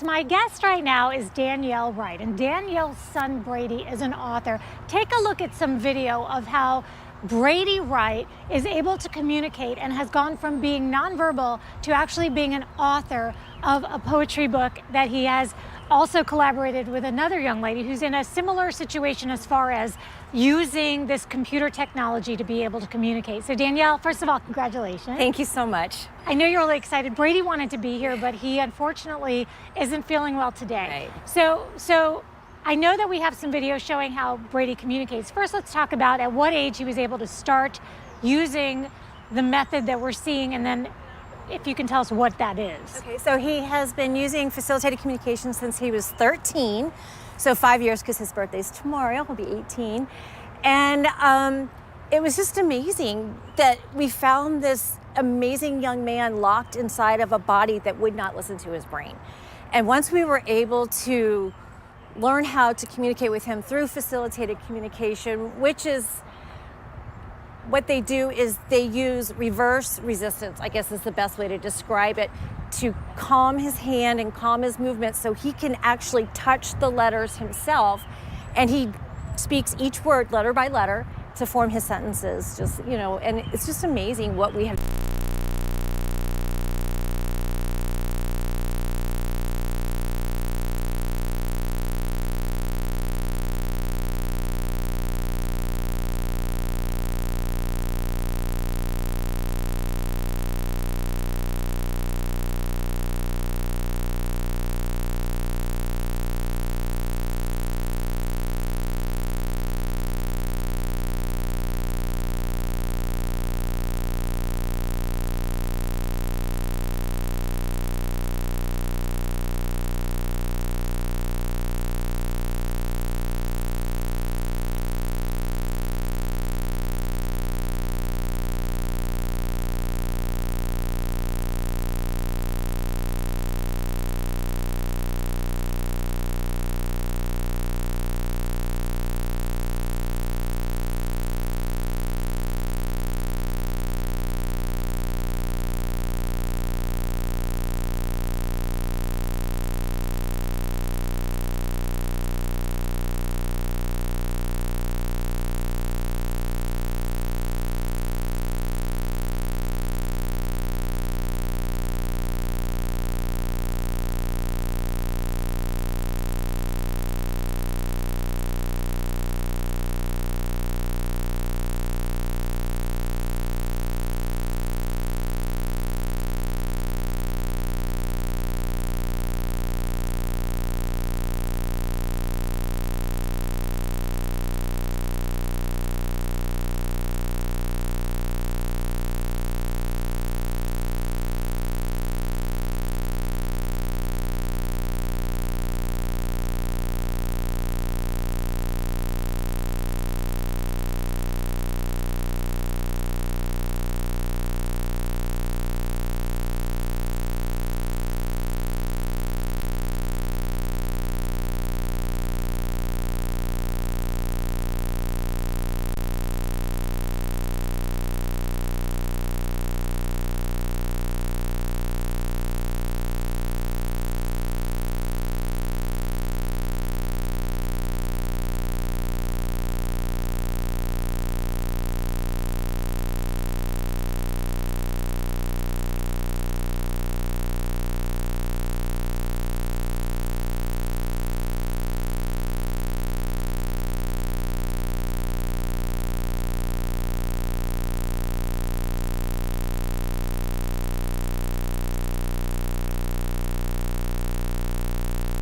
Sports. My guest right now is Danielle Wright, and Danielle's son Brady is an author. Take a look at some video of how Brady Wright is able to communicate and has gone from being nonverbal to actually being an author of a poetry book that he has also collaborated with another young lady who's in a similar situation as far as using this computer technology to be able to communicate. So Danielle, first of all, congratulations. Thank you so much. I know you're really excited. Brady wanted to be here, but he unfortunately isn't feeling well today. Right. So I know that we have some videos showing how Brady communicates. First, let's talk about at what age he was able to start using the method that we're seeing, and then if you can tell us what that is. Okay, so he has been using facilitated communication since he was 13, so 5 years because his birthday's tomorrow, he'll be 18. And it was just amazing that we found this amazing young man locked inside of a body that would not listen to his brain. And once we were able to learn how to communicate with him through facilitated communication, which is what they do is they use reverse resistance, I guess is the best way to describe it, to calm his hand and calm his movement so he can actually touch the letters himself. And he speaks each word letter by letter to form his sentences, and it's just amazing what we have